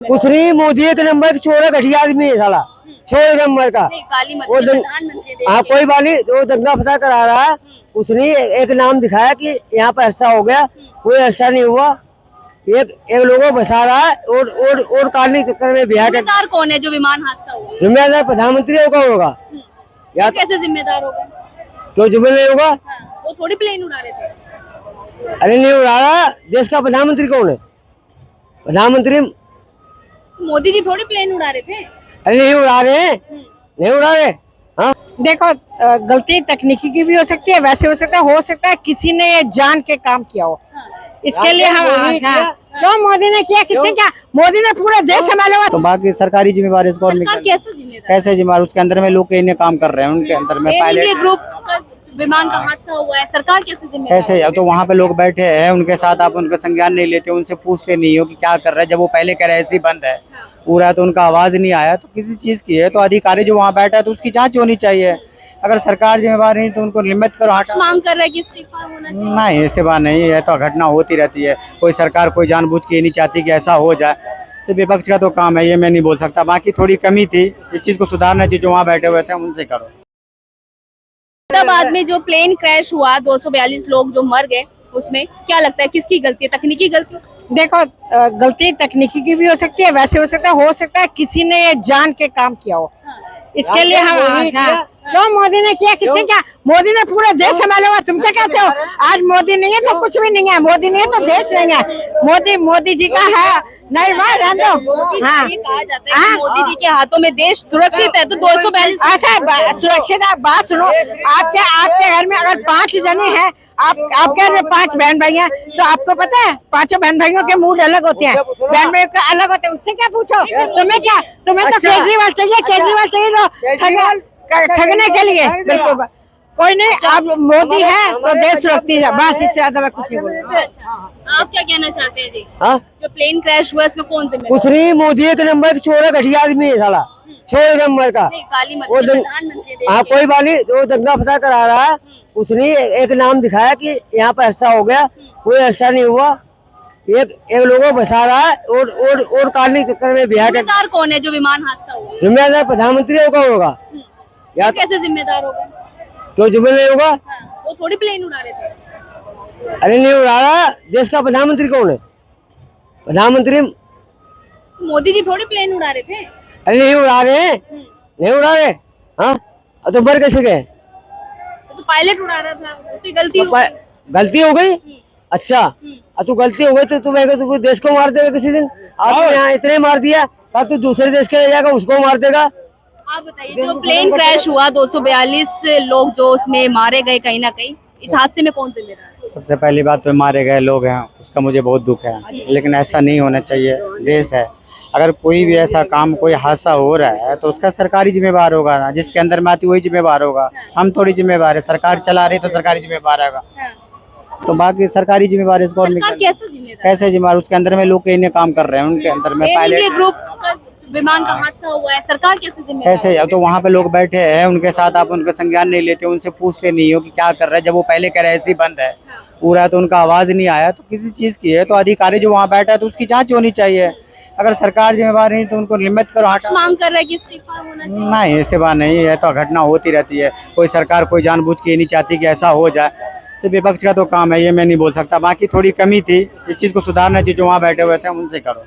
कुछ नहीं, मोदी एक नंबर चोर है, घटिया आदमी है साला, चोर एक नंबर का। वो हाँ कोई बात नहीं, वो दंगा फसाद करा रहा है। कुछ नहीं, एक नाम दिखाया कि यहाँ पर ऐसा हो गया, कोई ऐसा नहीं हुआ। एक लोगों को बसा रहा है और काटने के चक्कर में बिहार का जिम्मेदार कौन है जो विमान हादसा हुआ? जिम्मेदार प्रधानमंत्री होगा। या कैसे जिम्मेदार होगा? क्यों जिम्मेदार होगा? वो थोड़ी प्लेन उड़ा रहे थे। अरे नहीं उड़ा रहा, देश का प्रधानमंत्री कौन है? प्रधानमंत्री मोदी जी थोड़ी प्लेन उड़ा रहे थे। अरे नहीं उड़ा रहे, नहीं उड़ा रहे। हाँ देखो, गलती तकनीकी की भी हो सकती है, वैसे हो सकता है किसी ने ये जान के काम किया हो। इसके लिए हम क्यों मोदी ने किया, किसने किया? मोदी ने पूरा देश संभाला हुआ। तो बाकी सरकारी जिम्मेवार इसको कैसे जिम्मेवार, उसके अंदर में लोग इन्हें काम कर रहे हैं, उनके अंदर में पायलट ग्रुप का विमान का हादसा हुआ है, सरकार कैसे जिम्मेदार? कैसे? तो वहाँ पे लोग बैठे हैं, उनके साथ आप उनका संज्ञान नहीं लेते, उनसे पूछते नहीं हो कि क्या कर रहे हैं। जब वो पहले कह रहे हैं ऐसी बंद है पूरा, तो उनका आवाज नहीं आया, तो किसी चीज की है तो अधिकारी जो वहाँ बैठा है तो उसकी जांच होनी चाहिए। अगर सरकार जिम्मेवार नहीं तो उनको नियमित करो। मांग कर रहे हैं कि इस्तीफा होना चाहिए। नहीं, इस्तीफा नहीं है, तो घटना होती रहती है। कोई सरकार कोई जानबूझ के नहीं चाहती कि ऐसा हो जाए, तो विपक्ष का तो काम है, ये मैं नहीं बोल सकता। बाकी थोड़ी कमी थी, इस चीज को सुधारना चाहिए। जो वहाँ बैठे हुए थे उनसे करो। बाद में जो प्लेन क्रैश हुआ, 242 लोग जो मर गए, उसमें क्या लगता है किसकी गलती है? तकनीकी गलती? देखो, गलती तकनीकी की भी हो सकती है, वैसे हो सकता है किसी ने ये जान के काम किया हो। इसके लिए हम क्यों मोदी ने किया, किसने किया? मोदी ने पूरा देश संभाला हुआ। तुम क्या कहते हो? आज मोदी नहीं है तो कुछ भी नहीं है, मोदी नहीं है तो देश नहीं है। मोदी जी का है नहीं, वह रहने दो। हाँ, कहा जाता है कि मोदी जी के हाथों में देश सुरक्षित है, तो 242 ऐसा सुरक्षित है। बात सुनो, आपके घर में अगर 5 जने हैं, आपके घर में 5 बहन भाई हैं, तो आपको पता है 5 बहन भाइयों के मूड अलग होते हैं, बहन भाइयों के अलग होते हैं। उससे क्या पूछो? तुम्हें तो केजरीवाल चाहिए ठगने के लिए। बिल्कुल कोई नहीं, आप मोदी है तो देश सुरक्षित है, बस इससे ज्यादा मैं कुछ नहीं बोलूंगा। आप क्या कहना चाहते हैं जी? हाँ जो प्लेन क्रैश हुआ इसमें कौन जिम्मेदार? कुछ नहीं, मोदी एक नंबर चोर है, घटिया आदमी है साला, चोर एक नंबर का। वो हाँ कोई बात नहीं, वो दंगा फसाद करा रहा है। कुछ नहीं, एक नाम दिखाया कि यहाँ पर ऐसा हो गया, कोई ऐसा नहीं हुआ। एक लोगों को बसा रहा है और काटने के चक्कर में बिहार का जिम्मेदार कौन है जो विमान हादसा हुआ? जिम्मेदार प्रधानमंत्री होगा। या कैसे जिम्मेदार होगा? क्यों जिम्मेदार होगा? वो थोड़ी प्लेन उड़ा रहे थे। अरे नहीं उड़ा रहा, देश का प्रधानमंत्री कौन है? प्रधानमंत्री मोदी जी थोड़ी प्लेन उड़ा रहे थे। अरे नहीं उड़ा रहे, नहीं उड़ा रहे। हाँ तो मर कैसे गए? तो पायलट उड़ा रहा था, उससे गलती हो गई। अच्छा, तू गलती हो गई तो तू देश को मार देगा किसी दिन। आप यहाँ इतने मार दिया, तब तू दूसरे देश के ले जाएगा, उसको मार देगा। आप बताइए, जो प्लेन क्रैश हुआ, 242 लोग जो उसमें मारे गए, कहीं ना कहीं इस हादसे में कौन जिम्मेदार? सबसे पहली बात तो मारे गए लोग हैं, उसका मुझे बहुत दुख है, लेकिन ऐसा नहीं होना चाहिए। देश है, अगर कोई भी ऐसा काम, कोई हादसा हो रहा है तो उसका सरकारी जिम्मेवार होगा ना, जिसके अंदर में आती वही जिम्मेवार होगा। हम थोड़ी जिम्मेवार है, सरकार चला रही तो सरकारी जिम्मेवार होगा। तो बाकी सरकारी जिम्मेवार इसको कैसे जिम्मेवार, उसके अंदर में लोग इन्हें काम कर रहे हैं, उनके अंदर में पायलट ग्रुप का विमान का हादसा हुआ है, सरकार कैसे जिम्मेदार? कैसे? तो वहाँ पे लोग बैठे हैं, उनके साथ आप उनका संज्ञान नहीं लेते, उनसे पूछते नहीं हो कि क्या कर रहे हैं। जब वो पहले कह रहे हैं ऐसी बंद है पूरा, तो उनका आवाज नहीं आया, तो किसी चीज की है तो अधिकारी जो वहाँ बैठा है तो उसकी जांच होनी चाहिए। अगर सरकार जिम्मेवार नहीं तो उनको नियमित करो। मांग कर रहे हैं कि इस्तीफा होना चाहिए। नहीं, इस्तीफा नहीं है, तो घटना होती रहती है। कोई सरकार कोई जानबूझ के नहीं चाहती कि ऐसा हो जाए, तो विपक्ष का तो काम है, ये मैं नहीं बोल सकता। बाकी थोड़ी कमी थी, इस चीज को सुधारना चाहिए। जो वहाँ बैठे हुए थे उनसे करो।